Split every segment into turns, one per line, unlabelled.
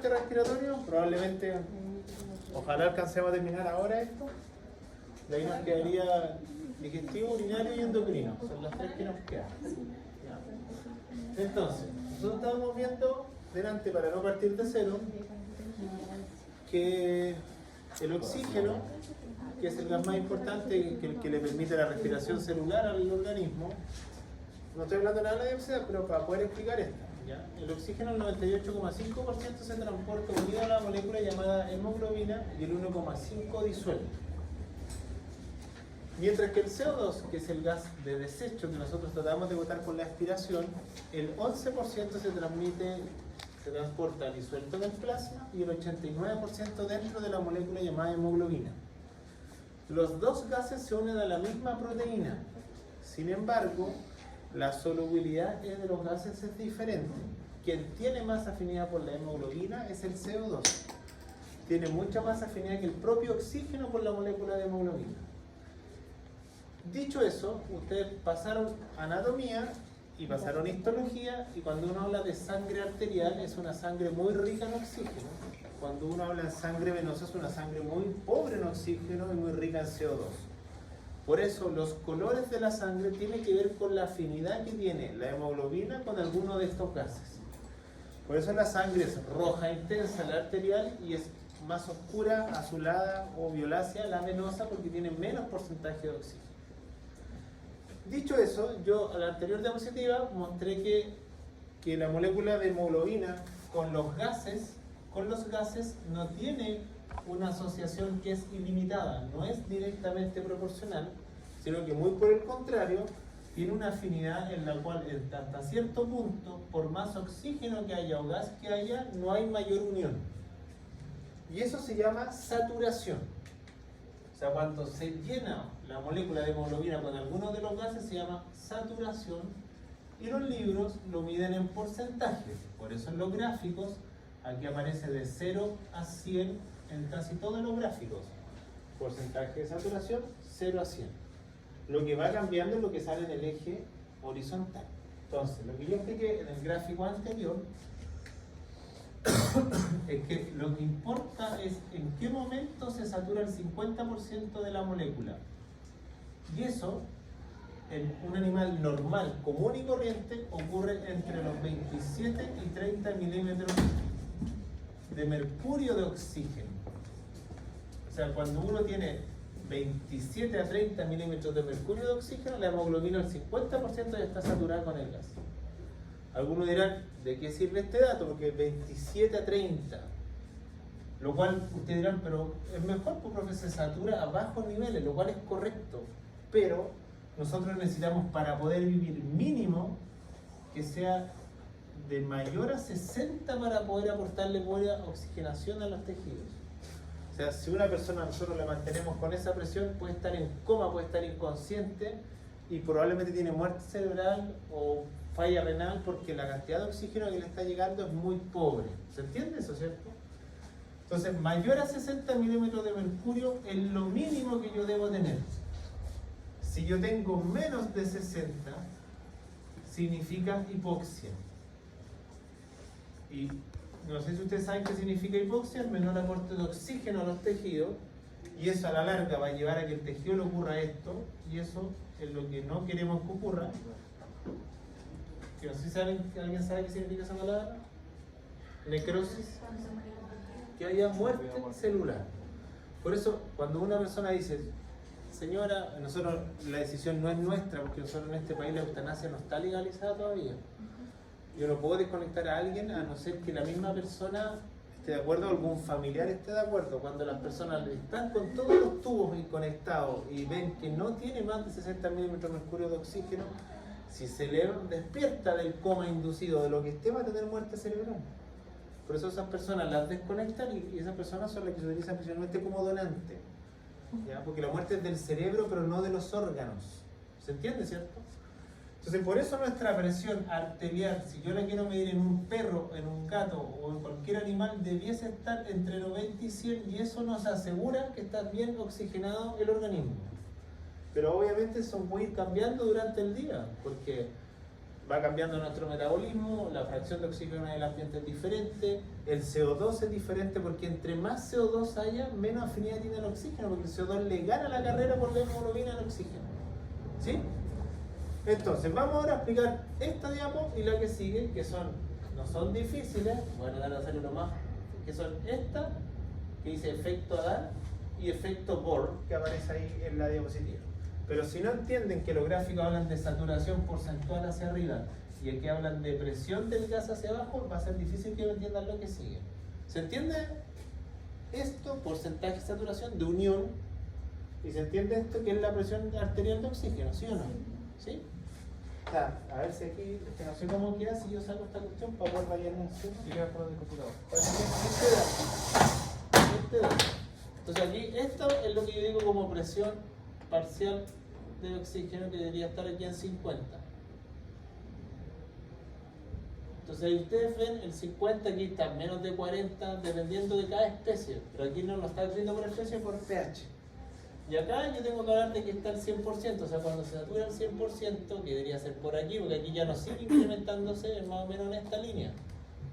ambiente respiratorio, probablemente, ojalá alcancemos a terminar ahora esto. De ahí nos quedaría digestivo, urinario y endocrino. Son las tres que nos quedan. Entonces, nosotros estábamos viendo delante, para no partir de cero, que el oxígeno, que es el gas más importante, que el que le permite la respiración celular al organismo, no estoy hablando nada de la pero para poder explicar esto, ¿ya? El oxígeno, el 98,5% se transporta unido a la molécula llamada hemoglobina y el 1,5% disuelve. Mientras que el CO2, que es el gas de desecho que nosotros tratamos de botar con la aspiración, el 11% se transporta disuelto en el plasma y el 89% dentro de la molécula llamada hemoglobina. Los dos gases se unen a la misma proteína. Sin embargo, la solubilidad de los gases es diferente. Quien tiene más afinidad por la hemoglobina es el CO2. Tiene mucha más afinidad que el propio oxígeno por la molécula de hemoglobina. Dicho eso, ustedes pasaron anatomía y pasaron histología, y cuando uno habla de sangre arterial es una sangre muy rica en oxígeno. Cuando uno habla de sangre venosa es una sangre muy pobre en oxígeno y muy rica en CO2. Por eso los colores de la sangre tienen que ver con la afinidad que tiene la hemoglobina con alguno de estos gases. Por eso la sangre es roja intensa, la arterial, y es más oscura, azulada o violácea la venosa, porque tiene menos porcentaje de oxígeno. Dicho eso, yo a la anterior diapositiva mostré que la molécula de hemoglobina con los gases no tiene una asociación que es ilimitada, no es directamente proporcional, sino que muy por el contrario, tiene una afinidad en la cual hasta cierto punto, por más oxígeno que haya o gas que haya, no hay mayor unión. Y eso se llama saturación. O sea, cuando se llena la molécula de hemoglobina con alguno de los gases se llama saturación, y los libros lo miden en porcentajes. Por eso en los gráficos aquí aparece de 0 a 100 en casi todos los gráficos. Porcentaje de saturación, 0 a 100. Lo que va cambiando es lo que sale en el eje horizontal. Entonces, lo que yo expliqué en el gráfico anterior es que lo que importa es en qué momento se satura el 50% de la molécula. Y eso, en un animal normal, común y corriente, ocurre entre los 27 y 30 milímetros de mercurio de oxígeno. O sea, cuando uno tiene 27 a 30 milímetros de mercurio de oxígeno, la hemoglobina, el 50% ya está saturada con el gas. Algunos dirán, ¿de qué sirve este dato? Porque 27 a 30. Lo cual, ustedes dirán, pero es mejor porque se satura a bajos niveles, lo cual es correcto. Pero nosotros necesitamos, para poder vivir mínimo, que sea de mayor a 60 para poder aportarle buena oxigenación a los tejidos. O sea, si una persona nosotros la mantenemos con esa presión, puede estar en coma, puede estar inconsciente y probablemente tiene muerte cerebral o falla renal porque la cantidad de oxígeno que le está llegando es muy pobre. ¿Se entiende eso, cierto? Entonces, mayor a 60 milímetros de mercurio es lo mínimo que yo debo tener. Si yo tengo menos de 60, significa hipoxia. Y no sé si ustedes saben qué significa hipoxia, el menor aporte de oxígeno a los tejidos, y eso a la larga va a llevar a que el tejido le ocurra esto, y eso es lo que no queremos que ocurra. Que no sé si alguien sabe qué significa esa palabra. Necrosis. Que haya muerte celular. Por eso, cuando una persona dice, señora, nosotros la decisión no es nuestra, porque nosotros en este país la eutanasia no está legalizada todavía. Yo no puedo desconectar a alguien a no ser que la misma persona esté de acuerdo o algún familiar esté de acuerdo. Cuando las personas están con todos los tubos conectados y ven que no tiene más de 60 milímetros de mercurio de oxígeno, si se le despierta del coma inducido de lo que esté, va a tener muerte cerebral. Por eso esas personas las desconectan y esas personas son las que se utilizan principalmente como donante, ¿ya? Porque la muerte es del cerebro pero no de los órganos. ¿Se entiende, cierto? Entonces, por eso nuestra presión arterial, si yo la quiero medir en un perro, en un gato o en cualquier animal, debiese estar entre 90 y 100, y eso nos asegura que está bien oxigenado el organismo. Pero obviamente eso puede ir cambiando durante el día, porque va cambiando nuestro metabolismo, la fracción de oxígeno en el ambiente es diferente, el CO2 es diferente porque entre más CO2 haya, menos afinidad tiene el oxígeno, porque el CO2 le gana la carrera por la hemoglobina al oxígeno. ¿Sí? Entonces, vamos ahora a explicar esta diapo y la que sigue, que no son difíciles, voy a tratar de hacer uno más, que son esta, que dice efecto Adán, y efecto Bohr, que aparece ahí en la diapositiva. Pero si no entienden que los gráficos hablan de saturación porcentual hacia arriba y aquí hablan de presión del gas hacia abajo, va a ser difícil que entiendan lo que sigue. ¿Se entiende esto, porcentaje de saturación de unión? ¿Y se entiende esto que es la presión arterial de oxígeno? ¿Sí o no? ¿Sí? A ver si aquí, no sé cómo queda si yo saco esta cuestión para poder variar en el sur.
Y queda por el computador.
Este da. Entonces aquí, esto es lo que yo digo como presión parcial de oxígeno, que debería estar aquí en 50. Entonces ahí ustedes ven el 50, aquí está menos de 40, dependiendo de cada especie. Pero aquí no lo está escrito por especie, por pH. Y acá yo tengo que hablar de que está el 100%, o sea, cuando se satura el 100%, que debería ser por aquí, porque aquí ya no sigue incrementándose, más o menos en esta línea.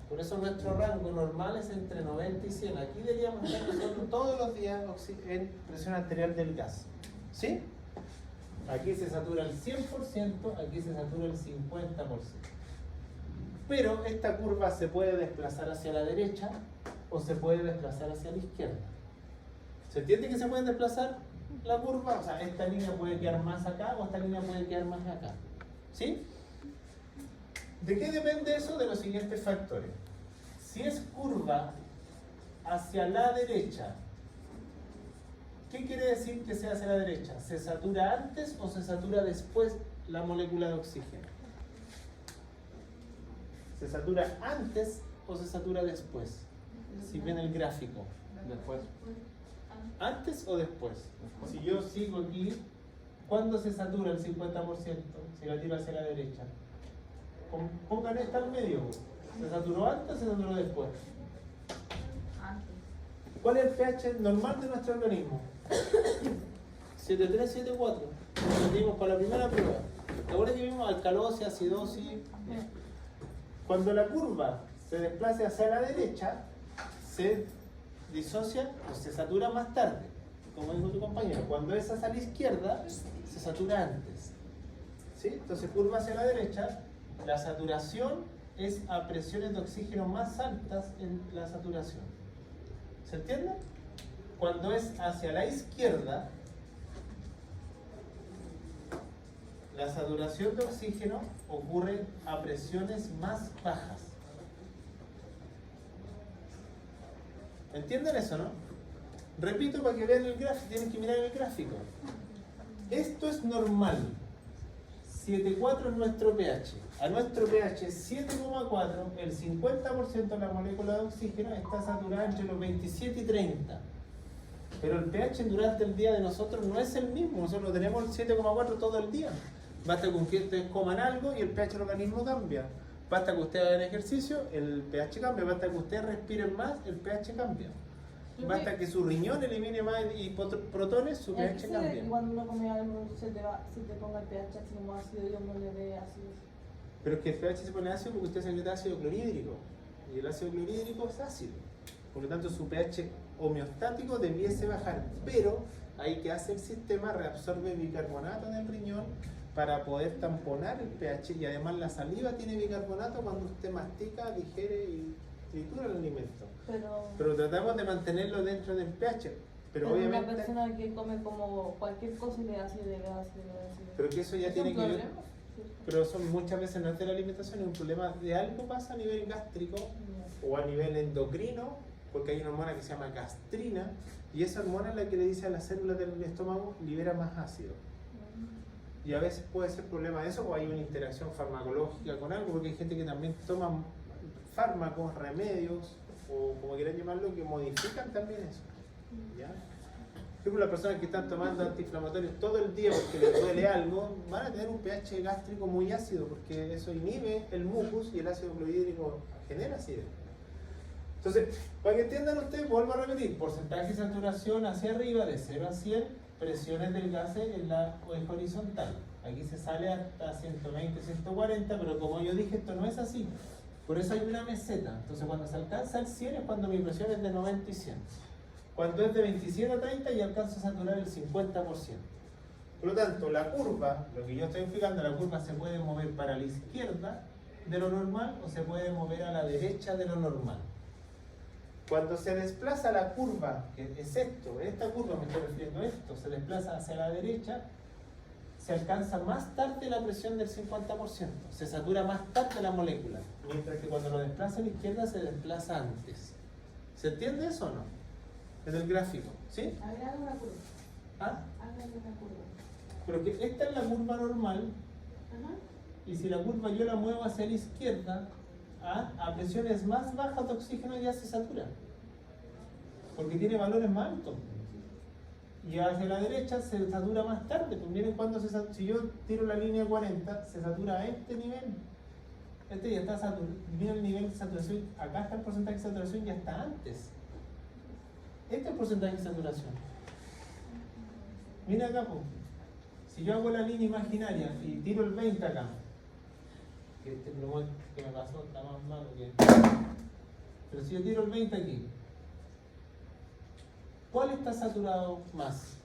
Por eso nuestro rango normal es entre 90 y 100. Aquí deberíamos estar nosotros todos los días en presión arterial del gas. ¿Sí? Aquí se satura el 100%, aquí se satura el 50%. Pero esta curva se puede desplazar hacia la derecha o se puede desplazar hacia la izquierda. ¿Se entiende que se puede desplazar la curva? O sea, esta línea puede quedar más acá o esta línea puede quedar más acá. ¿Sí? ¿De qué depende eso? De los siguientes factores. Si es curva hacia la derecha, ¿qué quiere decir que sea hacia la derecha? ¿Se satura antes o se satura después la molécula de oxígeno? ¿Se satura antes o se satura después? Si ven el gráfico.
Después.
¿Antes o después? Si yo sigo aquí, ¿cuándo se satura el 50%? Si la tiro hacia la derecha. Pongan esta al medio. ¿Se saturó antes o se saturó después?
Antes.
¿Cuál es el pH normal de nuestro organismo? 7,3, 7,4. Lo dimos para la primera prueba. Ahora que vimos alcalosis, acidosis. Cuando la curva se desplace hacia la derecha, se disocia o se satura más tarde, como dijo tu compañero. Cuando es hacia la izquierda, se satura antes. ¿Sí? Entonces, curva hacia la derecha, la saturación es a presiones de oxígeno más altas en la saturación. ¿Se entiende? Cuando es hacia la izquierda, la saturación de oxígeno ocurre a presiones más bajas. ¿Entienden eso, no? Repito para que vean el gráfico, tienen que mirar el gráfico. Esto es normal. 7,4 es nuestro pH. A nuestro pH 7,4, el 50% de la molécula de oxígeno está saturada entre los 27 y 30. Pero el pH durante el día de nosotros no es el mismo. Nosotros tenemos el 7,4 todo el día. Basta con que ustedes coman algo y el pH del organismo cambia. Basta que ustedes hagan ejercicio, el pH cambia. Basta que ustedes respiren más, el pH cambia. Basta que su riñón elimine más protones, su pH cambia.
Cuando uno come algo se te ponga el pH así como ácido y uno le ve ácido.
Pero es que el pH se pone ácido porque usted secreta ácido clorhídrico. Y el ácido clorhídrico es ácido. Por lo tanto, su pH homeostático debiese bajar. Pero ahí que hace el sistema reabsorbe bicarbonato en el riñón para poder tamponar el pH. Y además la saliva tiene bicarbonato cuando usted mastica, digiere y tritura el alimento. Pero tratamos de mantenerlo dentro del pH. Pero obviamente.
Una persona que come como cualquier cosa y le da ácido, le da ácido.
Pero que eso ya tiene que ver. Pero son muchas veces no es de la alimentación, es un problema de algo pasa a nivel gástrico o a nivel endocrino, porque hay una hormona que se llama gastrina y esa hormona es la que le dice a las células del estómago libera más ácido. Y a veces puede ser problema de eso o hay una interacción farmacológica con algo, porque hay gente que también toma fármacos, remedios o como quieran llamarlo, que modifican también eso. ¿Ya? Por ejemplo, las personas que están tomando antiinflamatorios todo el día porque les duele algo, van a tener un pH gástrico muy ácido porque eso inhibe el mucus y el ácido clorhídrico genera acidez. Entonces, para que entiendan ustedes, vuelvo a repetir, porcentaje de saturación hacia arriba de 0 a 100, presiones del gas en la horizontal. Aquí se sale hasta 120, 140, pero como yo dije, esto no es así. Por eso hay una meseta. Entonces cuando se alcanza el 100 es cuando mi presión es de 90 y 100. Cuando es de 27 a 30 ya alcanzo a saturar el 50%. Por lo tanto, la curva, lo que yo estoy explicando, la curva se puede mover para la izquierda de lo normal o se puede mover a la derecha de lo normal. Cuando se desplaza la curva, que es esto, esta curva me estoy refiriendo a esto, se desplaza hacia la derecha, se alcanza más tarde la presión del 50%, se satura más tarde la molécula, mientras que cuando lo desplaza a la izquierda se desplaza antes. ¿Se entiende eso o no? En el gráfico, ¿sí?
A ver, haga una curva.
¿Ah?
Hágale una curva.
Pero que esta es la curva normal,
Ajá.
y si la curva yo la muevo hacia la izquierda, a presiones más bajas de oxígeno ya se satura, porque tiene valores más altos. Y hacia la derecha se satura más tarde. Pues miren cuando si yo tiro la línea 40, se satura a este nivel. Este ya está saturado. Miren el nivel de saturación. Acá está el porcentaje de saturación, ya está antes. Este es el porcentaje de saturación. Mira acá, pues. Si yo hago la línea imaginaria y tiro el 20 acá, que este pneumónico que me pasó está más malo que... Pero si yo tiro el 20 aquí, ¿cuál está saturado más?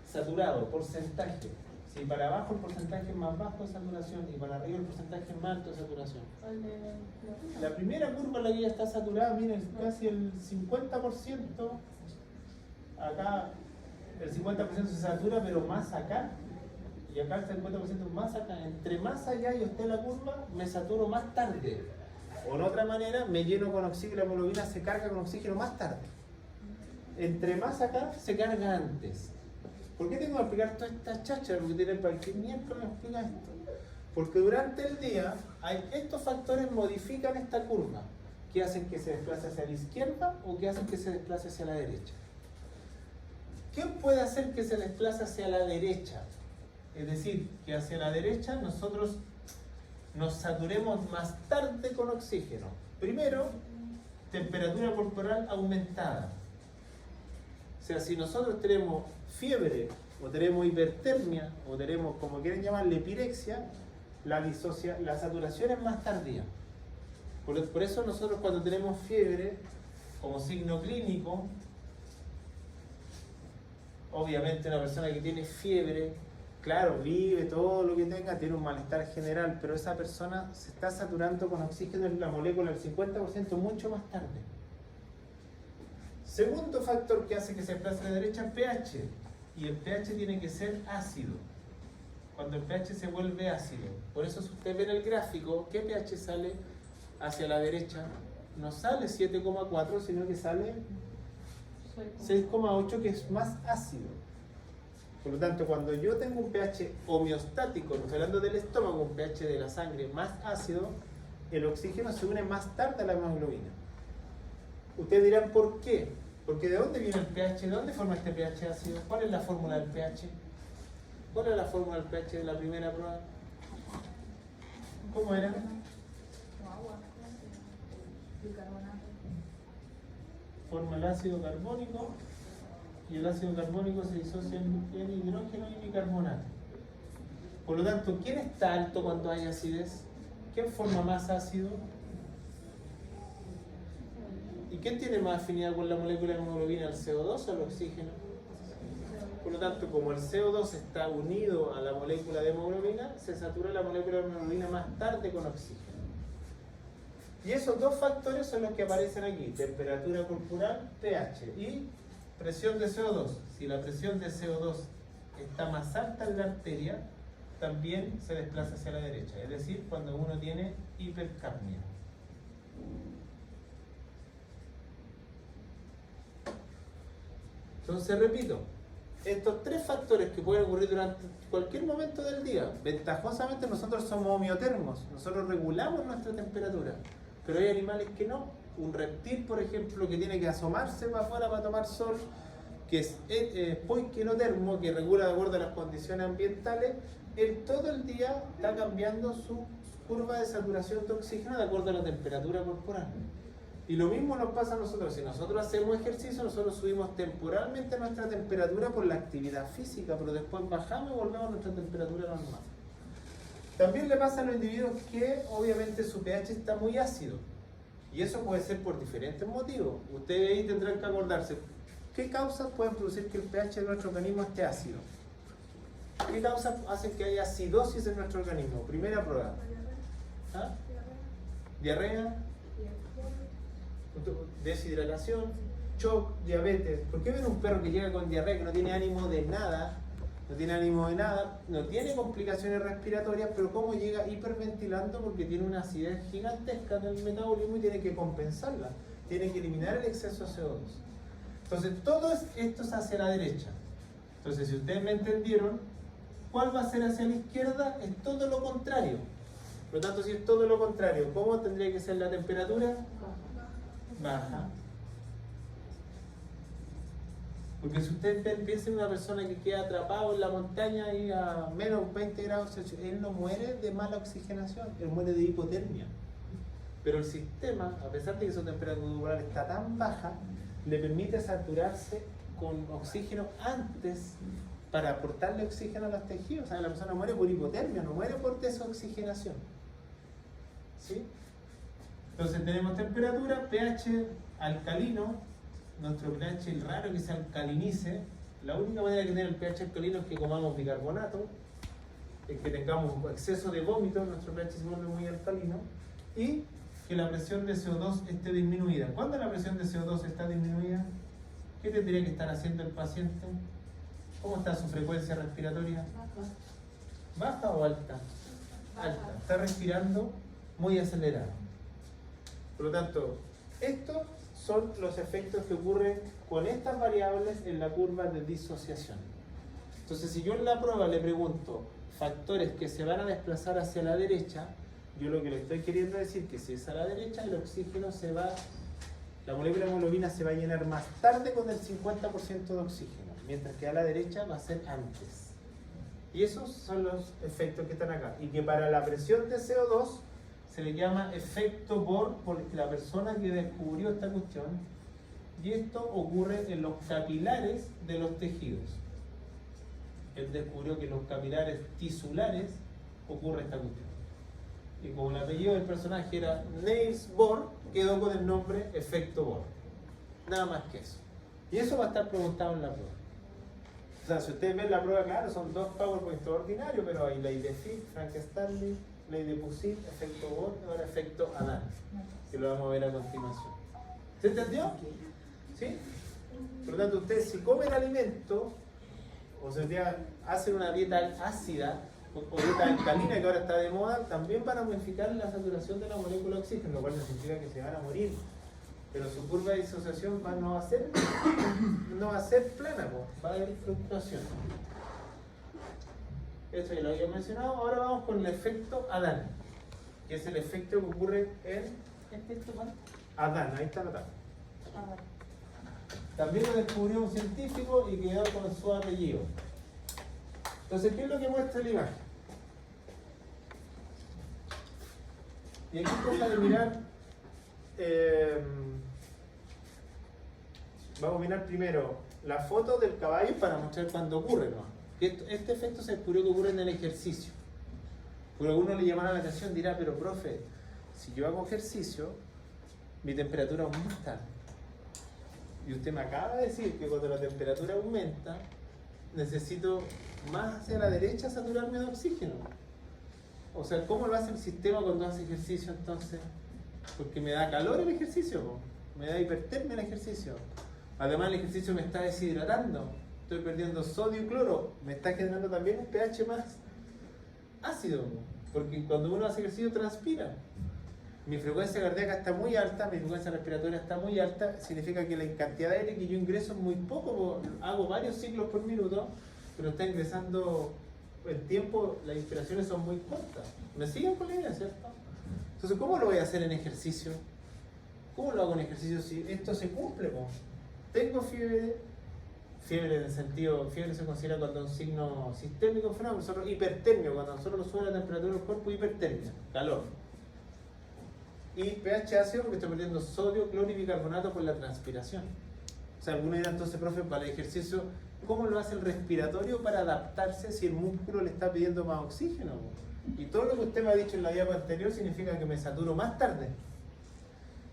Saturado, porcentaje. Si para abajo el porcentaje es más bajo de saturación y para arriba el porcentaje es más alto de saturación. La primera curva en la que ya está saturada, miren, casi el 50%. Acá el 50% se satura, pero más acá. Y acá el 50% más acá. Entre más allá yo esté en la curva, me saturo más tarde. O en otra manera, me lleno con oxígeno, la hemoglobina se carga con oxígeno más tarde. Entre más acá, se carga antes. ¿Por qué tengo que explicar toda esta cháchara? Porque tiene cualquier miércoles me explica esto. Porque durante el día, estos factores modifican esta curva, que hacen que se desplace hacia la izquierda o que hacen que se desplace hacia la derecha. ¿Qué puede hacer que se desplace hacia la derecha? Es decir, que hacia la derecha nosotros nos saturemos más tarde con oxígeno. Primero, temperatura corporal aumentada. O sea, si nosotros tenemos fiebre, o tenemos hipertermia, o tenemos, como quieren llamarle, epirexia, la saturación es más tardía. Por eso nosotros cuando tenemos fiebre, como signo clínico, obviamente una persona que tiene fiebre, claro, vive todo lo que tenga, tiene un malestar general, pero esa persona se está saturando con oxígeno en la molécula el 50% mucho más tarde. Segundo factor que hace que se desplace a la derecha es pH, y el pH tiene que ser ácido. Cuando el pH se vuelve ácido, por eso si usted ve en el gráfico, ¿qué pH sale hacia la derecha? No sale 7,4, sino que sale 6,8, que es más ácido. Por lo tanto, cuando yo tengo un pH homeostático, no estoy hablando del estómago, un pH de la sangre más ácido, el oxígeno se une más tarde a la hemoglobina. Ustedes dirán, ¿por qué? Porque ¿de dónde viene el pH? ¿De dónde forma este pH ácido? ¿Cuál es la fórmula del pH? ¿Cuál es la fórmula del pH de la primera prueba? ¿Cómo era? Forma el ácido carbónico, y el ácido carbónico se disocia en hidrógeno y bicarbonato. Por lo tanto, ¿quién está alto cuando hay acidez? ¿Quién forma más ácido? ¿Y quién tiene más afinidad con la molécula de hemoglobina, el CO2 o el oxígeno? Por lo tanto, como el CO2 está unido a la molécula de hemoglobina, se satura la molécula de hemoglobina más tarde con oxígeno. Y esos dos factores son los que aparecen aquí: temperatura corporal, pH y presión de CO2. Si la presión de CO2 está más alta en la arteria, también se desplaza hacia la derecha, es decir, cuando uno tiene hipercapnia. Entonces, repito, estos tres factores que pueden ocurrir durante cualquier momento del día, ventajosamente nosotros somos homeotermos, nosotros regulamos nuestra temperatura, pero hay animales que no. Un reptil, por ejemplo, que tiene que asomarse para afuera para tomar sol, que es poiquenotermo, que regula de acuerdo a las condiciones ambientales, él todo el día está cambiando su curva de saturación de oxígeno de acuerdo a la temperatura corporal. Y lo mismo nos pasa a nosotros. Si nosotros hacemos ejercicio, nosotros subimos temporalmente nuestra temperatura por la actividad física, pero después bajamos y volvemos a nuestra temperatura normal. También le pasa a los individuos que obviamente su pH está muy ácido. Y eso puede ser por diferentes motivos. Ustedes ahí tendrán que acordarse. ¿Qué causas pueden producir que el pH de nuestro organismo esté ácido? ¿Qué causas hacen que haya acidosis en nuestro organismo? Primera prueba. ¿Ah? Diarrea, deshidratación, shock, diabetes. ¿Por qué ven un perro que llega con diarrea, que no tiene ánimo de nada? No tiene ánimo de nada, no tiene complicaciones respiratorias, pero cómo llega hiperventilando porque tiene una acidez gigantesca en el metabolismo y tiene que compensarla, tiene que eliminar el exceso de CO2. Entonces todo esto es hacia la derecha. Entonces si ustedes me entendieron, ¿cuál va a ser hacia la izquierda? Es todo lo contrario. Por lo tanto, si es todo lo contrario, ¿cómo tendría que ser la temperatura? Baja. Porque si ustedes piensen en una persona que queda atrapado en la montaña y a menos 20 grados Celsius, él no muere de mala oxigenación, él muere de hipotermia. Pero el sistema, a pesar de que su temperatura está tan baja, le permite saturarse con oxígeno antes para aportarle oxígeno a los tejidos. O sea, la persona muere por hipotermia, no muere por desoxigenación. ¿Sí? Entonces tenemos temperatura, pH alcalino. Nuestro pH es raro que se alcalinice. La única manera de tener el pH alcalino es que comamos bicarbonato, es que tengamos exceso de vómito, nuestro pH se vuelve muy alcalino, y que la presión de CO2 esté disminuida. ¿Cuándo la presión de CO2 está disminuida? ¿Qué tendría que estar haciendo el paciente? ¿Cómo está su frecuencia respiratoria? ¿Baja o alta? Alta. Está respirando muy acelerado. Por lo tanto, estos son los efectos que ocurren con estas variables en la curva de disociación. Entonces, si yo en la prueba le pregunto factores que se van a desplazar hacia la derecha, yo lo que le estoy queriendo decir es que si es a la derecha, el oxígeno se va, la molécula de hemoglobina se va a llenar más tarde con el 50% de oxígeno, mientras que a la derecha va a ser antes. Y esos son los efectos que están acá. Y que para la presión de CO2 se le llama efecto Bohr por la persona que descubrió esta cuestión, y esto ocurre en los capilares de los tejidos. Él descubrió que en los capilares tisulares ocurre esta cuestión. Y como el apellido del personaje era Niels Bohr, quedó con el nombre efecto Bohr. Nada más que eso. Y eso va a estar preguntado en la prueba. O sea, si ustedes ven la prueba, claro, son dos PowerPoints ordinarios, pero hay ley de Fick, Frank-Starling, ley de Poisson, efecto Bohr, ahora efecto Adán, que lo vamos a ver a continuación. ¿Se entendió? ¿Sí? Por lo tanto, ustedes si comen alimento, o sea, hacen una dieta ácida, o dieta alcalina que ahora está de moda, también van a modificar la saturación de la molécula de oxígeno, lo cual no significa que se van a morir. Pero su curva de disociación no va a ser plana, va a haber fluctuación. Esto ya lo había mencionado. Ahora vamos con el efecto Adán, que es el efecto que ocurre en
¿Efecto cuál?
Adán, ahí está anotado.
Ah,
También lo descubrió un científico y quedó con su apellido. Entonces, ¿qué es lo que muestra la imagen? Y aquí toca de mirar, vamos a mirar primero la foto del caballo para mostrar cuándo ocurre, ¿no? Este efecto se descubrió que ocurre en el ejercicio. Por alguno le llamará la atención, dirá, pero profe, si yo hago ejercicio, mi temperatura aumenta. Y usted me acaba de decir que cuando la temperatura aumenta, necesito más hacia la derecha saturarme de oxígeno. O sea, ¿cómo lo hace el sistema cuando hace ejercicio entonces? Porque me da calor el ejercicio, me da hipertermia el ejercicio. Además el ejercicio me está deshidratando, estoy perdiendo sodio y cloro, me está generando también un pH más ácido, porque cuando uno hace ejercicio transpira. Mi frecuencia cardíaca está muy alta, mi frecuencia respiratoria está muy alta, significa que la cantidad de aire que yo ingreso es muy poco, hago varios ciclos por minuto, pero está ingresando el tiempo, las inspiraciones son muy cortas. ¿Me siguen con la idea, cierto? Entonces, ¿cómo lo voy a hacer en ejercicio? ¿Cómo lo hago en ejercicio si esto se cumple? Tengo fiebre en el sentido, fiebre se considera cuando es un signo sistémico, nosotros hipertermio, cuando nosotros nos sube la temperatura del cuerpo, hipertermia, calor. Y pH ácido porque estoy perdiendo sodio, cloro y bicarbonato por la transpiración. O sea, algunos dirán entonces, profe, para el ejercicio, ¿cómo lo hace el respiratorio para adaptarse si el músculo le está pidiendo más oxígeno? Y todo lo que usted me ha dicho en la diapo anterior significa que me saturo más tarde.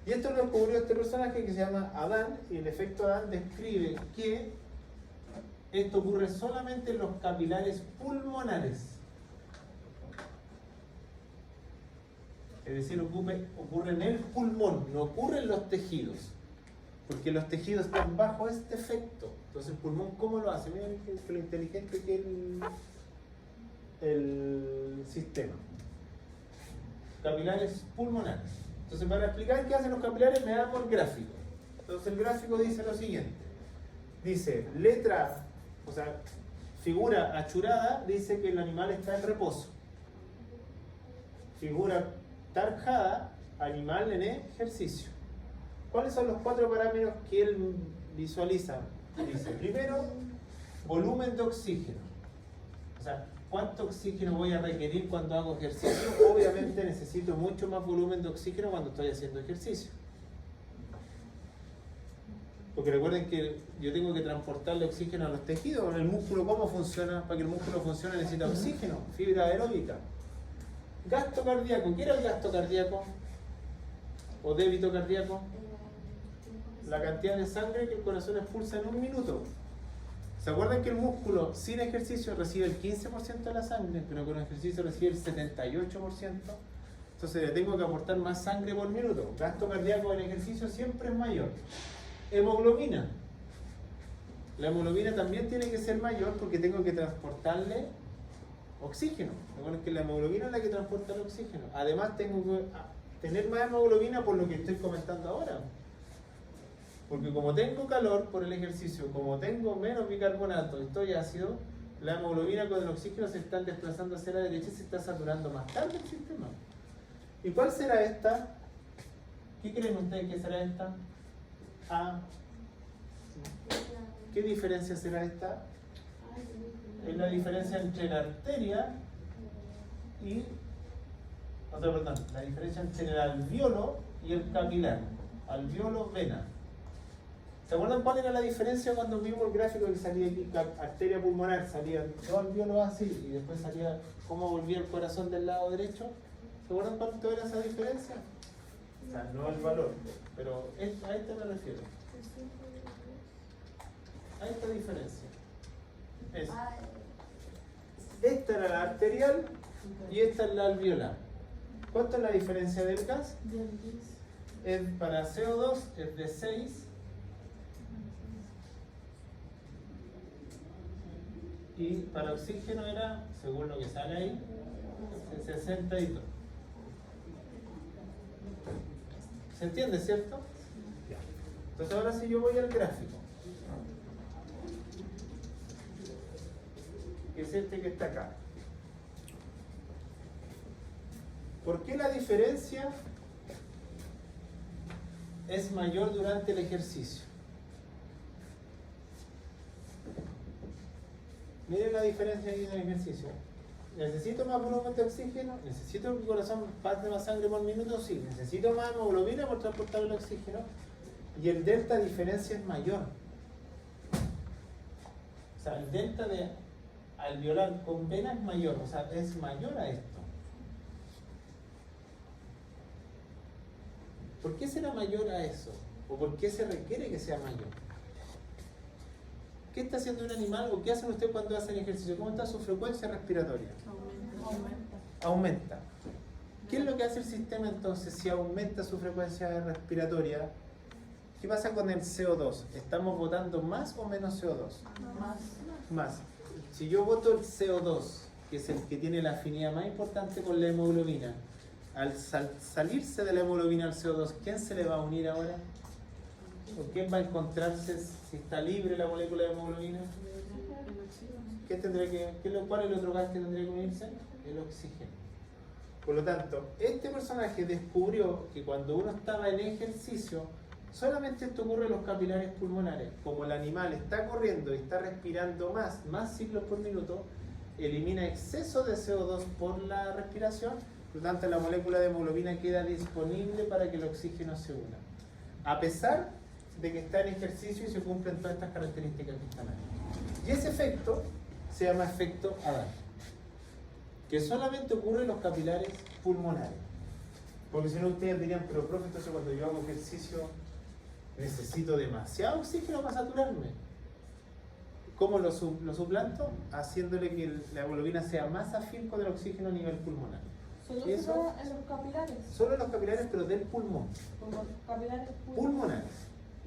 Y esto lo descubrió este personaje que se llama Adán, y el efecto Adán describe que esto ocurre solamente en los capilares pulmonares. Es decir, ocurre en el pulmón, no ocurre en los tejidos. Porque los tejidos están bajo este efecto. Entonces el pulmón, ¿cómo lo hace? Miren que lo inteligente que es el sistema. Capilares pulmonares. Entonces para explicar qué hacen los capilares me da por gráfico. Entonces el gráfico dice lo siguiente. Dice, letra, o sea, figura achurada, dice que el animal está en reposo. Figura tarjada, animal en ejercicio. ¿Cuáles son los 4 parámetros que él visualiza? Dice, primero, volumen de oxígeno. O sea, ¿cuánto oxígeno voy a requerir cuando hago ejercicio? Obviamente necesito mucho más volumen de oxígeno cuando estoy haciendo ejercicio. Porque recuerden que yo tengo que transportarle oxígeno a los tejidos. El músculo, ¿cómo funciona? Para que el músculo funcione necesita oxígeno, fibra aeróbica. Gasto cardíaco. ¿Qué era el gasto cardíaco? ¿O débito cardíaco? La cantidad de sangre que el corazón expulsa en un minuto. ¿Se acuerdan que el músculo sin ejercicio recibe el 15% de la sangre, pero con ejercicio recibe el 78%? Entonces le tengo que aportar más sangre por minuto. Gasto cardíaco en ejercicio siempre es mayor. Hemoglobina. La hemoglobina también tiene que ser mayor porque tengo que transportarle oxígeno. Recuerden que la hemoglobina es la que transporta el oxígeno. Además tengo que tener más hemoglobina por lo que estoy comentando ahora. Porque como tengo calor por el ejercicio, como tengo menos bicarbonato y estoy ácido, la hemoglobina con el oxígeno se están desplazando hacia la derecha y se está saturando más tarde el sistema. ¿Y cuál será esta? ¿Qué creen ustedes que será esta? A. ¿Qué diferencia será esta? Es la diferencia entre la arteria y... la diferencia entre el alveolo y el capilar. Alveolo, vena. ¿Se acuerdan cuál era la diferencia cuando vimos el gráfico que salía aquí, arteria pulmonar, salía todo alveolo así y después salía cómo volvía el corazón del lado derecho? ¿Se acuerdan cuánto era esa diferencia? O sea, no el valor, pero a esta me refiero. A esta diferencia. Esta era la arterial y esta es la alveolar. ¿Cuánto es la diferencia del gas? Para CO2 es de 6 y para oxígeno era, según lo que sale ahí, de 62. ¿Se entiende, cierto? Ya. Entonces ahora si yo voy al gráfico, que es este que está acá. ¿Por qué la diferencia es mayor durante el ejercicio? Miren la diferencia aquí en el ejercicio. ¿Necesito más volumen de oxígeno? ¿Necesito que el corazón pase más sangre por minuto? Sí. ¿Necesito más hemoglobina por transportar el oxígeno? Y el delta diferencia es mayor. O sea, el delta de alveolar con vena es mayor, o sea, es mayor a esto. ¿Por qué será mayor a eso? ¿O por qué se requiere que sea mayor? ¿Qué está haciendo un animal o qué hacen ustedes cuando hacen ejercicio? ¿Cómo está su frecuencia respiratoria? Aumenta. ¿Qué es lo que hace el sistema entonces si aumenta su frecuencia respiratoria? ¿Qué pasa con el CO2? ¿Estamos botando más o menos CO2? Más. Si yo boto el CO2, que es el que tiene la afinidad más importante con la hemoglobina, al salirse de la hemoglobina al CO2, ¿quién se le va a unir ahora? ¿Con quién va a encontrarse si está libre la molécula de hemoglobina? ¿Cuál es el otro gas que tendría que unirse? El oxígeno. Por lo tanto, este personaje descubrió que cuando uno estaba en ejercicio, solamente esto ocurre en los capilares pulmonares. Como el animal está corriendo y está respirando más ciclos por minuto, elimina exceso de CO2 por la respiración, Por lo tanto, la molécula de hemoglobina queda disponible para que el oxígeno se una, a pesar de que está en ejercicio y se cumplen todas estas características que están ahí. Y ese efecto se llama efecto Adán, que solamente ocurre en los capilares pulmonares. Porque si no, ustedes dirían, pero profe, entonces cuando yo hago ejercicio necesito demasiado oxígeno para saturarme. ¿Cómo lo suplanto? Haciéndole que la hemoglobina sea más afín con el oxígeno a nivel pulmonar.
¿Solo
¿Y
se
eso?
da en los capilares?
Solo en los capilares, pero del pulmón.
Como capilares
Pulmonares.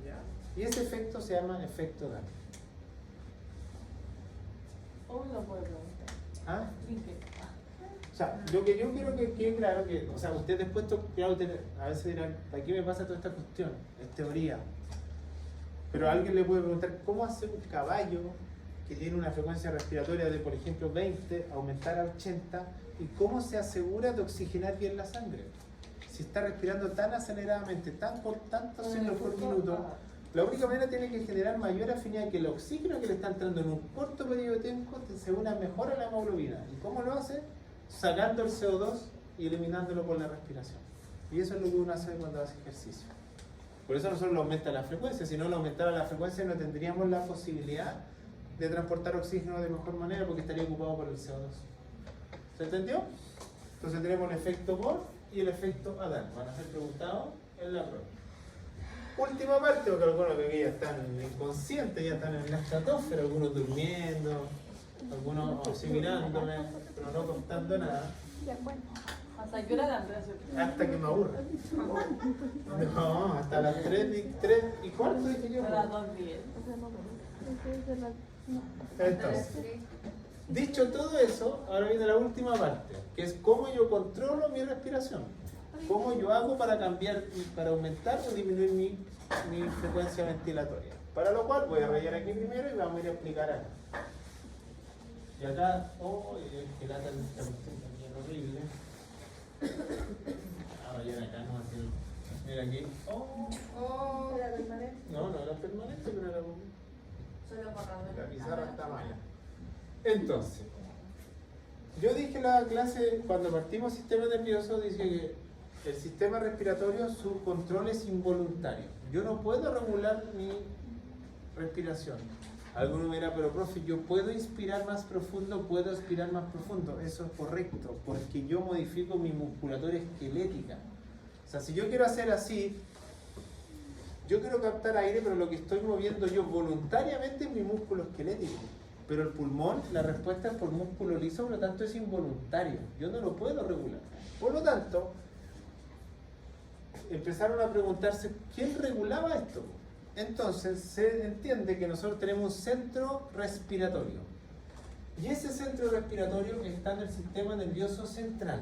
¿Ya? Y ese efecto se llama efecto Adán.
¿O me lo puede preguntar?
¿Ah?
¿Y qué?
O sea, lo que yo quiero que quede claro que, o sea, ustedes después, claro, a veces dirán, ¿para qué me pasa toda esta cuestión? Es teoría. Pero alguien le puede preguntar, ¿cómo hace un caballo que tiene una frecuencia respiratoria de, por ejemplo, 20, aumentar a 80, y cómo se asegura de oxigenar bien la sangre? Si está respirando tan aceleradamente, por tantos ciclos por minuto, la única manera tiene que generar mayor afinidad, que el oxígeno que le está entrando en un corto periodo de tiempo se una mejor a la hemoglobina. ¿Y cómo lo hace? Sacando el CO2 y eliminándolo por la respiración. Y eso es lo que uno hace cuando hace ejercicio. Por eso nosotros lo aumenta la frecuencia. Si no lo aumentara la frecuencia, no tendríamos la posibilidad de transportar oxígeno de mejor manera, porque estaría ocupado por el CO2. ¿Se entendió? Entonces tenemos el efecto Bohr y el efecto Adán. Van a ser preguntados en la prueba. Última parte, porque algunos que aquí ya están inconscientes, ya están en la estratosfera, algunos durmiendo, algunos así mirándome, pero no contando nada.
¿Hasta qué hora la Andrea?
Hasta que me aburra. No, hasta las 3:15 dije yo.
A las 2:10.
Entonces, dicho todo eso, ahora viene la última parte, que es cómo yo controlo mi respiración. Cómo yo hago para cambiar, para aumentar o disminuir mi frecuencia ventilatoria. Para lo cual voy a rayar aquí primero y vamos a ir a explicar acá. Y acá, que lata esta cuestión también horrible. A rayar acá, no así. Mira aquí.
¿Era permanente?
No, no era permanente, pero era
Solo borrador.
la pizarra está mala. Entonces, yo dije en la clase, cuando partimos sistema nervioso, dije que el sistema respiratorio, su control es involuntario. Yo no puedo regular mi respiración. Alguno me dirá, pero profe, yo puedo inspirar más profundo, puedo expirar más profundo. Eso es correcto, porque yo modifico mi musculatura esquelética. O sea, si yo quiero hacer así, yo quiero captar aire, pero lo que estoy moviendo yo voluntariamente es mi músculo esquelético. Pero el pulmón, la respuesta es por músculo liso, por lo tanto es involuntario. Yo no lo puedo regular. Por lo tanto, empezaron a preguntarse, ¿quién regulaba esto? Entonces se entiende que nosotros tenemos un centro respiratorio. Y ese centro respiratorio está en el sistema nervioso central.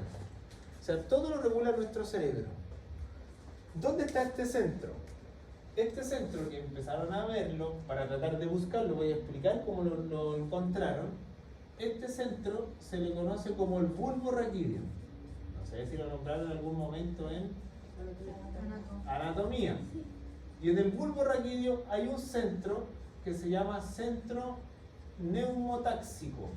O sea, todo lo regula nuestro cerebro. ¿Dónde está este centro? Este centro, que empezaron a verlo para tratar de buscarlo, voy a explicar cómo lo encontraron. Este centro se le conoce como el bulbo raquídeo. No sé si lo nombraron en algún momento en anatomía. Y en el bulbo raquídeo hay un centro que se llama centro neumotáxico.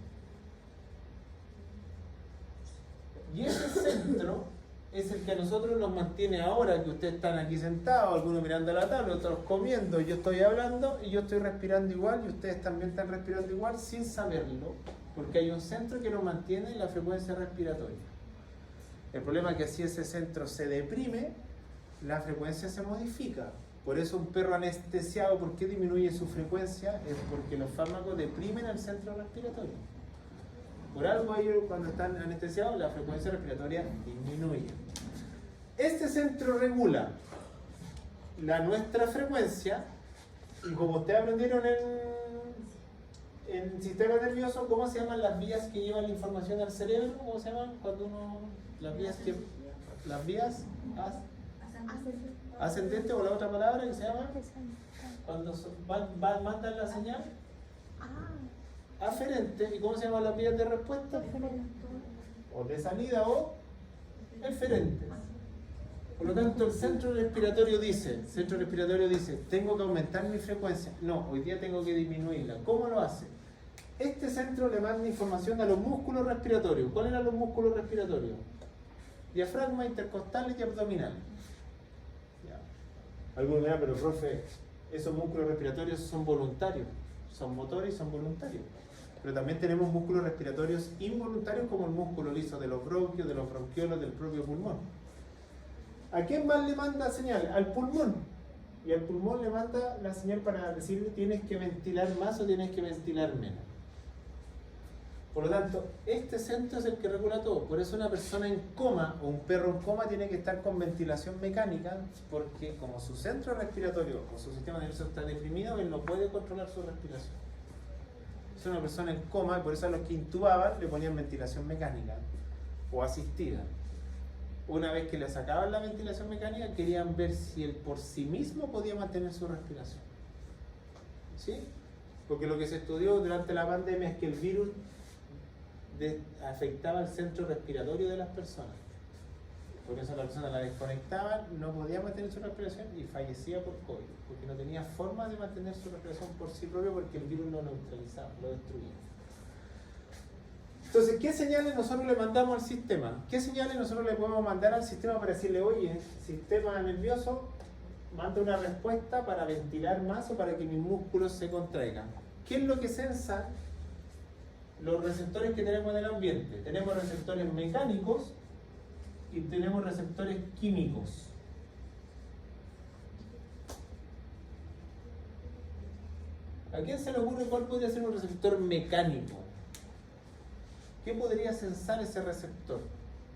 Y ese centro es el que a nosotros nos mantiene ahora, que ustedes están aquí sentados, algunos mirando la tabla, otros comiendo, yo estoy hablando y yo estoy respirando igual y ustedes también están respirando igual sin saberlo, porque hay un centro que nos mantiene la frecuencia respiratoria. El problema es que si ese centro se deprime, la frecuencia se modifica. Por eso un perro anestesiado, ¿por qué disminuye su frecuencia? Es porque los fármacos deprimen el centro respiratorio. Por algo ellos cuando están anestesiados la frecuencia respiratoria disminuye. Este centro regula nuestra frecuencia y como ustedes aprendieron en sistema nervioso, ¿cómo se llaman las vías que llevan la información al cerebro? ¿Cómo se llaman? Cuando las vías ascendente o la otra palabra que se llama cuando mandan la señal aferente. ¿Y cómo se llaman las vías de respuesta? O de salida o eferente. Por lo tanto, el centro respiratorio dice, tengo que aumentar mi frecuencia. No, hoy día tengo que disminuirla. ¿Cómo lo hace? Este centro le manda información a los músculos respiratorios. ¿Cuáles eran los músculos respiratorios? diafragma, intercostales y abdominales. Ya. Algunos dirán, pero profe, esos músculos respiratorios son voluntarios, son motores y son voluntarios. Pero también tenemos músculos respiratorios involuntarios como el músculo liso de los bronquios, de los bronquiolos, del propio pulmón. ¿A quién más le manda señal? Al pulmón. Y al pulmón le manda la señal para decirle tienes que ventilar más o tienes que ventilar menos. Por lo tanto, este centro es el que regula todo. Por eso una persona en coma o un perro en coma tiene que estar con ventilación mecánica, porque como su centro respiratorio o su sistema nervioso está deprimido, él no puede controlar su respiración. Es una persona en coma y por eso a los que intubaban le ponían ventilación mecánica o asistida. Una vez que le sacaban la ventilación mecánica, querían ver si él por sí mismo podía mantener su respiración. ¿Sí? Porque lo que se estudió durante la pandemia es que el virus afectaba el centro respiratorio de las personas. Por eso la persona la desconectaban, no podía mantener su respiración y fallecía por COVID, porque no tenía forma de mantener su respiración por sí propio porque el virus lo neutralizaba, lo destruía. Entonces, ¿qué señales nosotros le mandamos al sistema? ¿Qué señales nosotros le podemos mandar al sistema para decirle, oye, sistema nervioso, manda una respuesta para ventilar más o para que mis músculos se contraigan? ¿Qué es lo que sensa los receptores que tenemos en el ambiente? Tenemos receptores mecánicos y tenemos receptores químicos. ¿A quién se le ocurre cuál podría ser un receptor mecánico? ¿Qué podría sensar ese receptor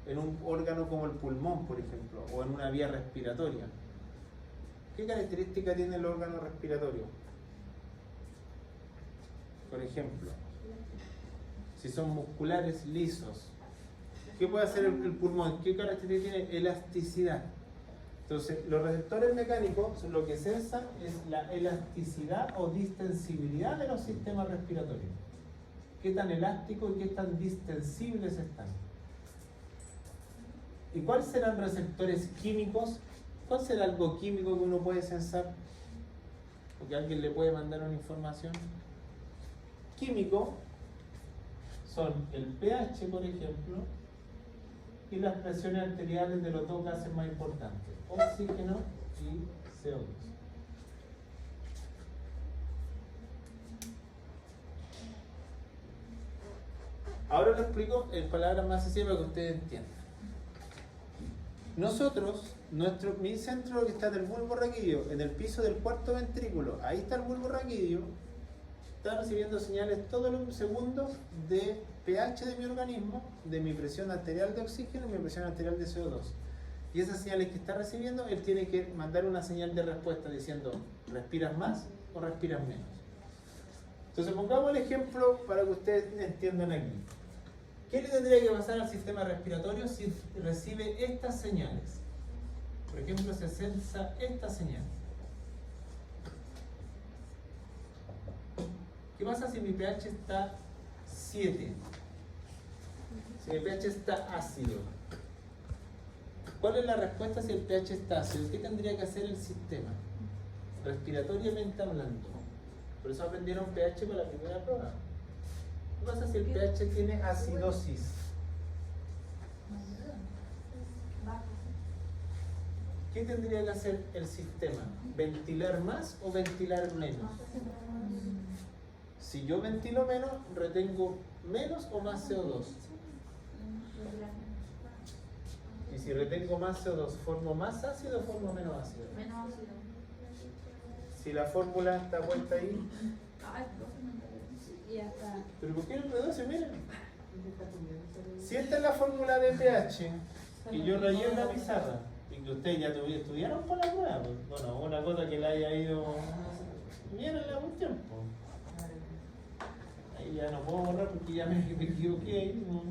en un órgano como el pulmón, por ejemplo, o en una vía respiratoria? ¿Qué característica tiene el órgano respiratorio? Por ejemplo, si son musculares lisos, ¿qué puede hacer el pulmón? ¿Qué característica tiene? Elasticidad. Entonces, los receptores mecánicos lo que sensan es la elasticidad o distensibilidad de los sistemas respiratorios. Qué tan elásticos y qué tan distensibles están. ¿Y cuáles serán receptores químicos? ¿Cuál será algo químico que uno puede sensar? Porque alguien le puede mandar una información. Químico son el pH, por ejemplo, y las presiones arteriales de los dos gases más importantes, oxígeno y CO2. Ahora lo explico en palabras más sencillas para que ustedes entiendan. Nosotros, mi centro que está en el bulbo raquídeo, en el piso del cuarto ventrículo, ahí está el bulbo raquídeo, está recibiendo señales todos los segundos de pH de mi organismo, de mi presión arterial de oxígeno y mi presión arterial de CO2. Y esas señales que está recibiendo, él tiene que mandar una señal de respuesta diciendo, ¿respiras más o respiras menos? Entonces pongamos el ejemplo para que ustedes entiendan aquí. ¿Qué le tendría que pasar al sistema respiratorio si recibe estas señales? Por ejemplo, se sensa esta señal. ¿Qué pasa si mi pH está 7? Si mi pH está ácido. ¿Cuál es la respuesta si el pH está ácido? ¿Qué tendría que hacer el sistema? Respiratoriamente hablando. Por eso aprendieron pH para la primera prueba. ¿Qué pasa si el pH tiene acidosis? ¿Qué tendría que hacer el sistema? ¿Ventilar más o ventilar menos? Si yo ventilo menos, retengo menos o más CO2. Y si retengo más CO2, ¿formo más ácido o formo menos ácido?
Menos ácido.
Si la fórmula está puesta ahí.
Ya está.
¿Pero por qué no produce? Miren. Si esta es la fórmula de pH y yo rayé en la pizarra, y que ustedes ya estudiaron por la prueba, pues, bueno, una cosa que le haya ido bien en la cuestión. Ahí ya no puedo borrar porque ya me equivoqué ahí. ¿No?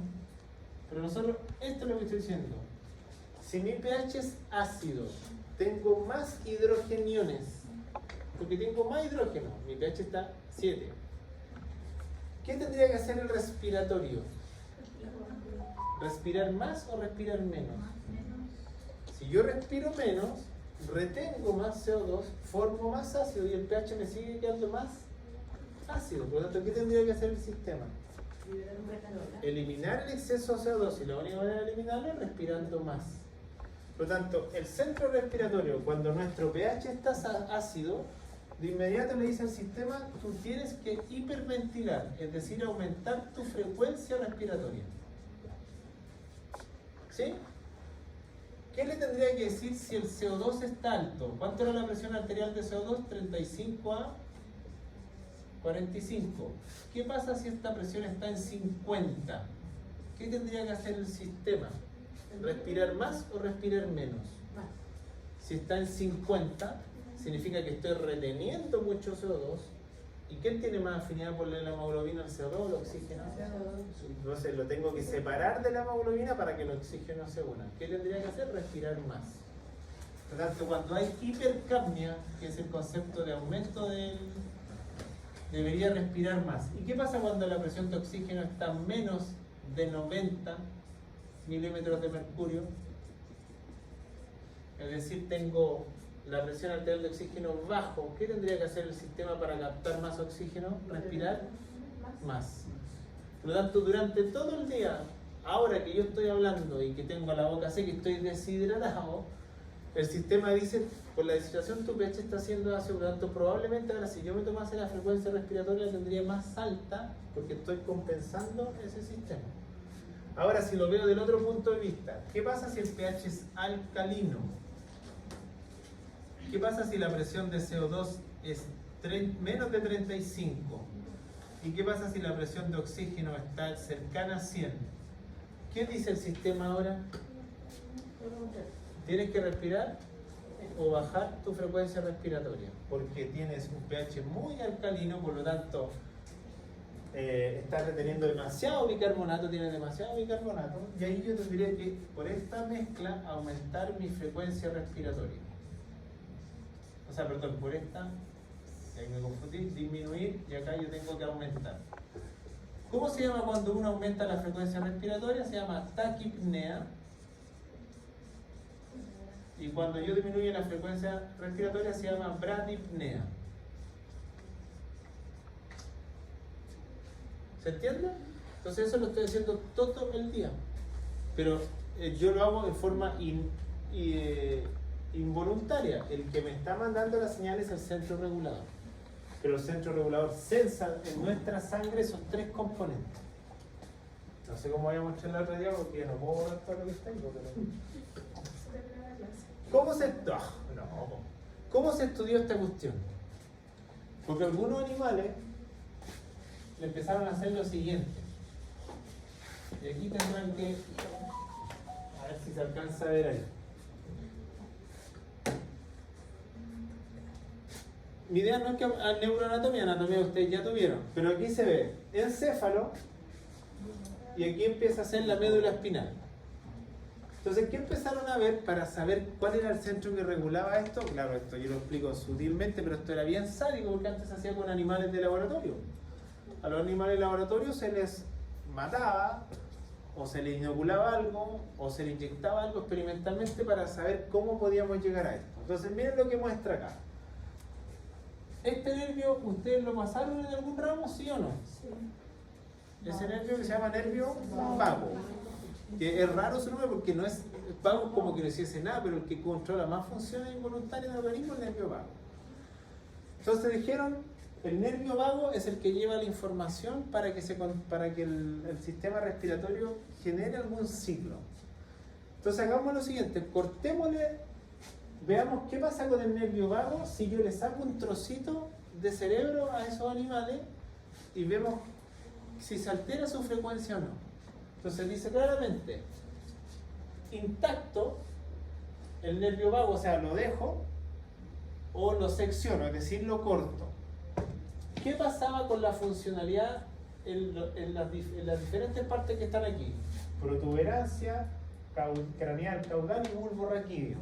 Pero nosotros, esto es lo que estoy diciendo. Si mi pH es ácido, tengo más hidrogeniones, porque tengo más hidrógeno, mi pH está 7. ¿Qué tendría que hacer el respiratorio? ¿Respirar más o respirar menos? Si yo respiro menos, retengo más CO2, formo más ácido y el pH me sigue quedando más ácido. Por lo tanto, ¿qué tendría que hacer el sistema? eliminar el exceso de CO2 y la única manera de eliminarlo es respirando más. Por lo tanto, el centro respiratorio, cuando nuestro pH está ácido, de inmediato le dice al sistema, tú tienes que hiperventilar, es decir, aumentar tu frecuencia respiratoria. ¿Sí? ¿Qué le tendría que decir si el CO2 está alto? ¿Cuánto era la presión arterial de CO2? 35 a 45. ¿Qué pasa si esta presión está en 50? ¿Qué tendría que hacer el sistema? ¿Respirar más o respirar menos? Si está en 50, significa que estoy reteniendo mucho CO2. ¿Y quién tiene más afinidad por la hemoglobina, el CO2 o el oxígeno? Entonces lo tengo que separar de la hemoglobina para que el oxígeno se una. ¿Qué tendría que hacer? Respirar más. Por lo tanto, cuando hay hipercapnia, que es el concepto de aumento del... debería respirar más. ¿Y qué pasa cuando la presión de oxígeno está menos de 90 milímetros de mercurio? Es decir, tengo la presión arterial de oxígeno bajo. ¿Qué tendría que hacer el sistema para captar más oxígeno? Respirar más. Por lo tanto, durante todo el día, ahora que yo estoy hablando y que tengo la boca seca y estoy deshidratado, el sistema dice, por la deshidratación tu pH está siendo ácido, por lo tanto probablemente ahora si yo me tomase la frecuencia respiratoria la tendría más alta porque estoy compensando ese sistema. Ahora si lo veo del otro punto de vista, ¿qué pasa si el pH es alcalino? ¿Qué pasa si la presión de CO2 es menos de 35? ¿Y qué pasa si la presión de oxígeno está cercana a 100? ¿Qué dice el sistema ahora? Tienes que respirar o bajar tu frecuencia respiratoria porque tienes un pH muy alcalino, por lo tanto estás reteniendo demasiado bicarbonato, tienes demasiado bicarbonato y ahí yo tendría que, por esta mezcla, aumentar mi frecuencia respiratoria. O sea, perdón, por esta, ahí me confundí, disminuir y acá yo tengo que aumentar. ¿Cómo se llama cuando uno aumenta la frecuencia respiratoria? Se llama taquipnea. Y cuando yo disminuyo la frecuencia respiratoria se llama bradipnea. ¿Se entiende? Entonces eso lo estoy haciendo todo el día. Pero yo lo hago de forma involuntaria. El que me está mandando la señal es el centro regulador. Pero el centro regulador sensa en nuestra sangre esos tres componentes. No sé cómo voy a mostrar el otro día porque ya no puedo borrar todo lo que está ahí. ¿Cómo se estudió esta cuestión? Porque algunos animales le empezaron a hacer lo siguiente. Y aquí tendrán que... a ver si se alcanza a ver ahí. Mi idea no es que a neuroanatomía, anatomía ustedes ya tuvieron, pero aquí se ve encéfalo y aquí empieza a ser la médula espinal. Entonces, ¿qué empezaron a ver para saber cuál era el centro que regulaba esto? Claro, esto yo lo explico sutilmente, pero esto era bien sádico porque antes se hacía con animales de laboratorio. A los animales de laboratorio se les mataba, o se les inoculaba algo, o se les inyectaba algo experimentalmente para saber cómo podíamos llegar a esto. Entonces, miren lo que muestra acá. ¿Este nervio ustedes lo pasaron en algún ramo, sí o no? Sí. Ese nervio que se llama nervio vago. Que es raro su nombre porque no es vago como que no hiciese nada, pero el que controla más funciones involuntarias del organismo es el nervio vago. Entonces dijeron, el nervio vago es el que lleva la información para que el sistema respiratorio genere algún ciclo. Entonces hagamos lo siguiente, cortémosle, veamos qué pasa con el nervio vago si yo le saco un trocito de cerebro a esos animales y vemos si se altera su frecuencia o no. Entonces dice claramente, intacto el nervio vago, o sea, lo dejo o lo secciono, es decir, lo corto. ¿Qué pasaba con la funcionalidad en las diferentes partes que están aquí? Protuberancia, craneal, caudal y bulbo raquídeo.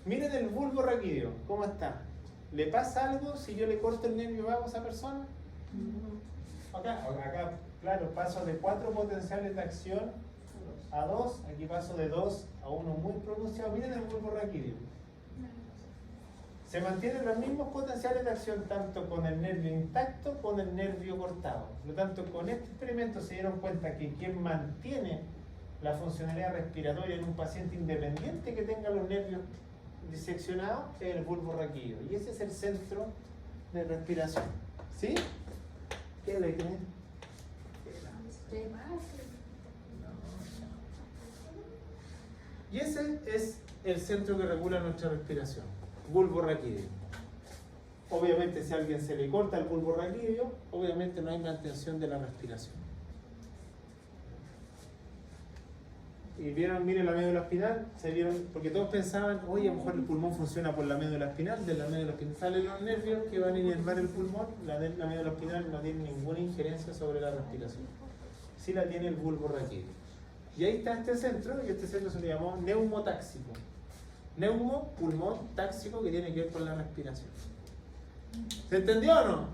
Miren el bulbo raquídeo, ¿cómo está? ¿Le pasa algo si yo le corto el nervio vago a esa persona? Acá, claro, paso de 4 potenciales de acción a 2, aquí paso de 2 a 1 muy pronunciado. Miren el bulbo raquídeo. Se mantienen los mismos potenciales de acción tanto con el nervio intacto como con el nervio cortado. Por lo tanto, con este experimento se dieron cuenta que quien mantiene la funcionalidad respiratoria en un paciente independiente que tenga los nervios diseccionados es el bulbo raquídeo. Y ese es el centro de respiración. ¿Sí? ¿Qué le creen? Y ese es el centro que regula nuestra respiración, bulbo raquídeo. Obviamente si a alguien se le corta el bulbo raquídeo, obviamente no hay mantención de la respiración. Y vieron, miren la médula espinal, se vieron, porque todos pensaban, oye, a lo mejor el pulmón funciona por la médula espinal, de la médula espinal salen los nervios que van a inervar el pulmón, la médula espinal no tiene ninguna injerencia sobre la respiración. Sí la tiene el bulbo raquídeo. Y ahí está este centro, y este centro se le llamó neumotáxico. Neumo, pulmón, táxico, que tiene que ver con la respiración. ¿Se entendió o no?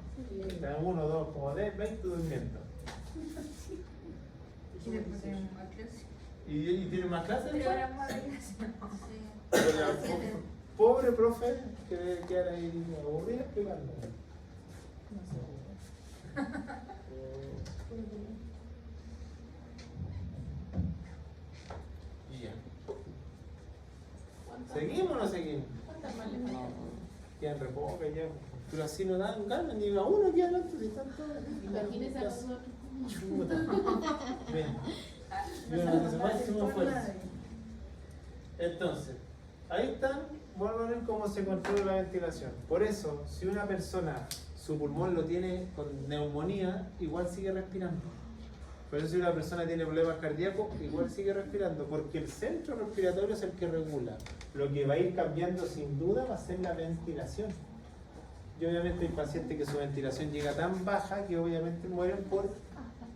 Está 1, 2, como 10, 20 durmiendo. ¿Y tiene más clases?
Pero ahora más clases.
Pobre profe, que debe quedar ahí aburrido explicando. Y ya. ¿Seguimos o no seguimos? Quedan re pocas ya. Pero así no dan ganas, ni a uno quedan antes, si están todos.
Imagínense a nosotros.
Chuta. Ven. Yo no sé, máximo esfuerzo. Entonces, ahí están, vuelvo a ver cómo se controla la ventilación. Por eso, si una persona, su pulmón lo tiene con neumonía, igual sigue respirando. Por eso si una persona tiene problemas cardíacos, igual sigue respirando, porque el centro respiratorio es el que regula. Lo que va a ir cambiando sin duda va a ser la ventilación. Y obviamente hay pacientes que su ventilación llega tan baja que obviamente mueren por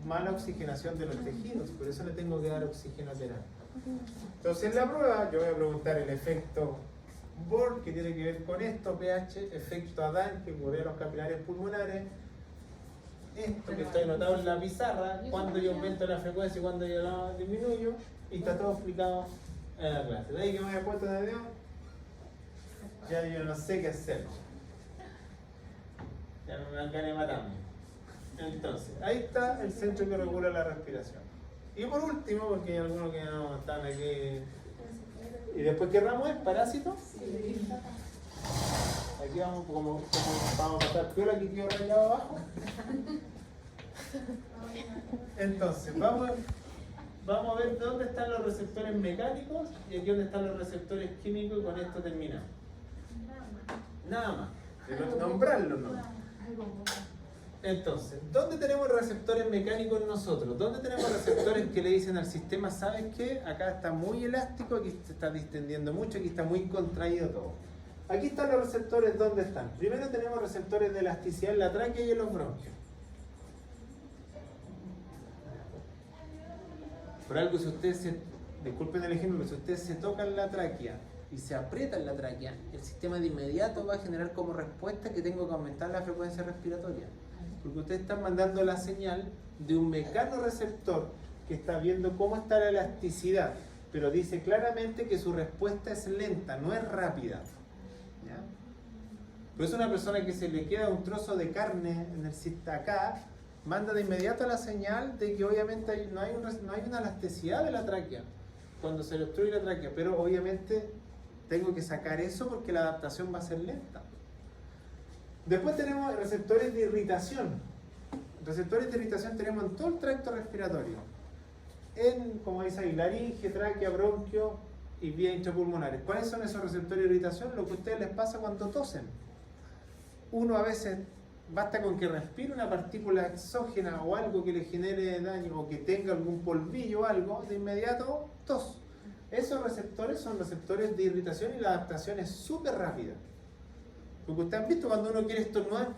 mala oxigenación de los tejidos, por eso le tengo que dar oxigenoterapia. Entonces en la prueba yo voy a preguntar el efecto Born, que tiene que ver con esto, pH, efecto Adán, que ocurre a los capilares pulmonares, esto que está anotado en la pizarra, cuando yo aumento la frecuencia y cuando yo la disminuyo, y está todo explicado en la clase. De ahí que me haya puesto de Dios, ya yo no sé qué hacer. Ya no me dan ganas de matarme. Entonces, ahí está el centro que regula la respiración. Y por último, porque hay algunos que no están aquí. ¿Y después qué ramo es? ¿Parásito? Sí. Aquí vamos como vamos a pasar piola que quedó rayado abajo. Entonces, vamos a ver dónde están los receptores mecánicos y aquí dónde están los receptores químicos, y con esto terminamos. Nada más. De nombrarlos, ¿no? Entonces, ¿dónde tenemos receptores mecánicos nosotros? ¿Dónde tenemos receptores que le dicen al sistema, ¿sabes qué? Acá está muy elástico, aquí se está distendiendo mucho, aquí está muy contraído todo. Aquí están los receptores, ¿dónde están? Primero tenemos receptores de elasticidad en la tráquea y en los bronquios. Por algo, si ustedes disculpen el ejemplo, pero si ustedes se tocan la tráquea y se aprietan la tráquea, el sistema de inmediato va a generar como respuesta que tengo que aumentar la frecuencia respiratoria. Porque ustedes están mandando la señal de un mecanorreceptor que está viendo cómo está la elasticidad, pero dice claramente que su respuesta es lenta, no es rápida. ¿Ya? Por eso una persona que se le queda un trozo de carne en el acá, manda de inmediato la señal de que obviamente no hay una elasticidad de la tráquea cuando se le obstruye la tráquea, pero obviamente tengo que sacar eso porque la adaptación va a ser lenta. Después tenemos receptores de irritación. Receptores de irritación tenemos en todo el tracto respiratorio. Como dice ahí, laringe, tráquea, bronquio y vías intrapulmonares. ¿Cuáles son esos receptores de irritación? Lo que a ustedes les pasa cuando tosen. Uno a veces basta con que respire una partícula exógena o algo que le genere daño o que tenga algún polvillo o algo, de inmediato tos. Esos receptores son receptores de irritación y la adaptación es súper rápida. Porque ustedes han visto cuando uno quiere estornudar,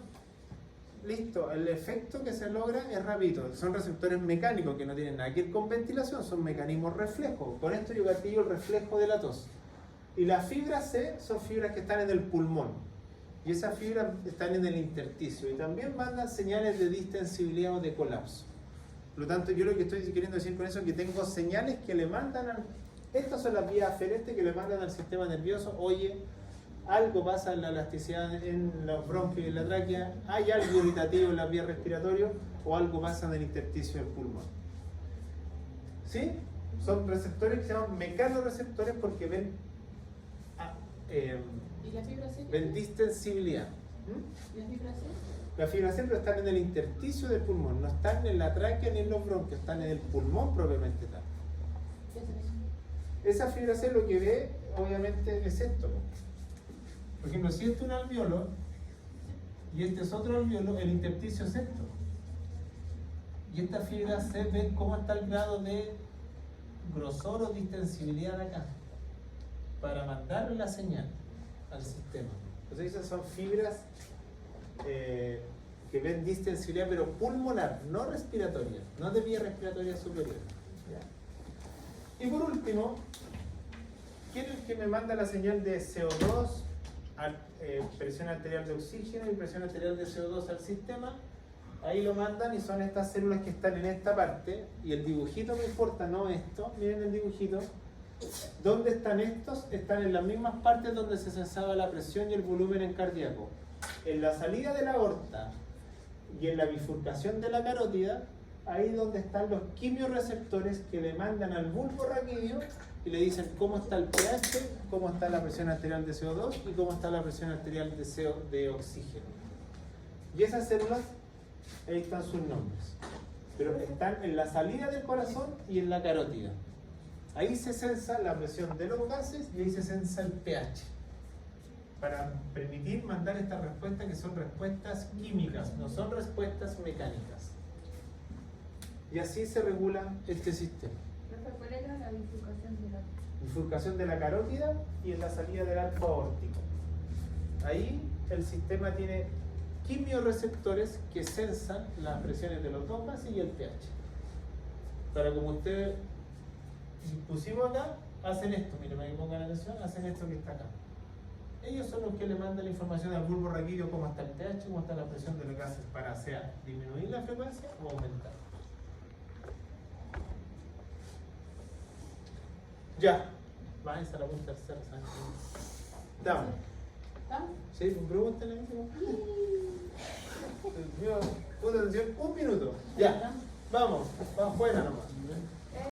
listo, el efecto que se logra es rápido. Son receptores mecánicos que no tienen nada que ver con ventilación, son mecanismos reflejos. Con esto yo gatillo el reflejo de la tos. Y las fibras C son fibras que están en el pulmón. Y esas fibras están en el intersticio. Y también mandan señales de distensibilidad o de colapso. Por lo tanto, yo lo que estoy queriendo decir con eso es que tengo señales que le mandan estas son las vías aferentes que le mandan al sistema nervioso. Oye, algo pasa en la elasticidad en los bronquios y en la tráquea, hay algo irritativo en las vías respiratorias o algo pasa en el intersticio del pulmón. ¿Sí? Son receptores que se llaman mecanorreceptores porque ven,
¿Y la fibra C?
ven distensibilidad.
¿Y la fibra C?
Las fibras siempre están en el intersticio del pulmón, no están en la tráquea ni en los bronquios, están en el pulmón propiamente tal.
¿Qué es eso?
Esa fibra C lo que ve, obviamente, es esto. Por ejemplo, si este es un alveolo y este es otro alveolo, el intersticio es esto. Y esta fibra C ve cómo está el grado de grosor o distensibilidad de acá para mandarle la señal al sistema. Entonces esas son fibras que ven distensibilidad, pero pulmonar, no respiratoria, no de vía respiratoria superior. ¿Ya? Y por último, ¿quién es el que me manda la señal de CO2, presión arterial de oxígeno y presión arterial de CO2 al sistema? Ahí lo mandan y son estas células que están en esta parte, y el dibujito me importa, no esto, miren el dibujito. ¿Dónde están estos? Están en las mismas partes donde se censaba la presión y el volumen en cardíaco. En la salida de la aorta y en la bifurcación de la carótida, ahí donde están los quimiorreceptores que le mandan al bulbo raquídeo y le dicen cómo está el pH, cómo está la presión arterial de CO2 y cómo está la presión arterial de oxígeno. Y esas células, ahí están sus nombres, pero están en la salida del corazón y en la carótida. Ahí se censa la presión de los gases y ahí se censa el pH para permitir mandar estas respuestas que son respuestas químicas, no son respuestas mecánicas. Y así se regula este sistema.
Profe, ¿cuál era la bifurcación de la?
Bifurcación de la carótida y en la salida del arco aórtico. Ahí el sistema tiene quimiorreceptores que censan las presiones de los dos gases y el pH. Para como ustedes pusimos acá, hacen esto, miren, me pongan atención, hacen esto que está acá. Ellos son los que le mandan la información al bulbo raquídeo, cómo está el pH, cómo está la presión de los gases, para sea disminuir la frecuencia o aumentar. Ya, váyanse a la punta tercera, ¿saben? Dame.
¿Estamos?
Sí, pues pregúntenle. Pon atención, un minuto. Ya, vamos, afuera nomás.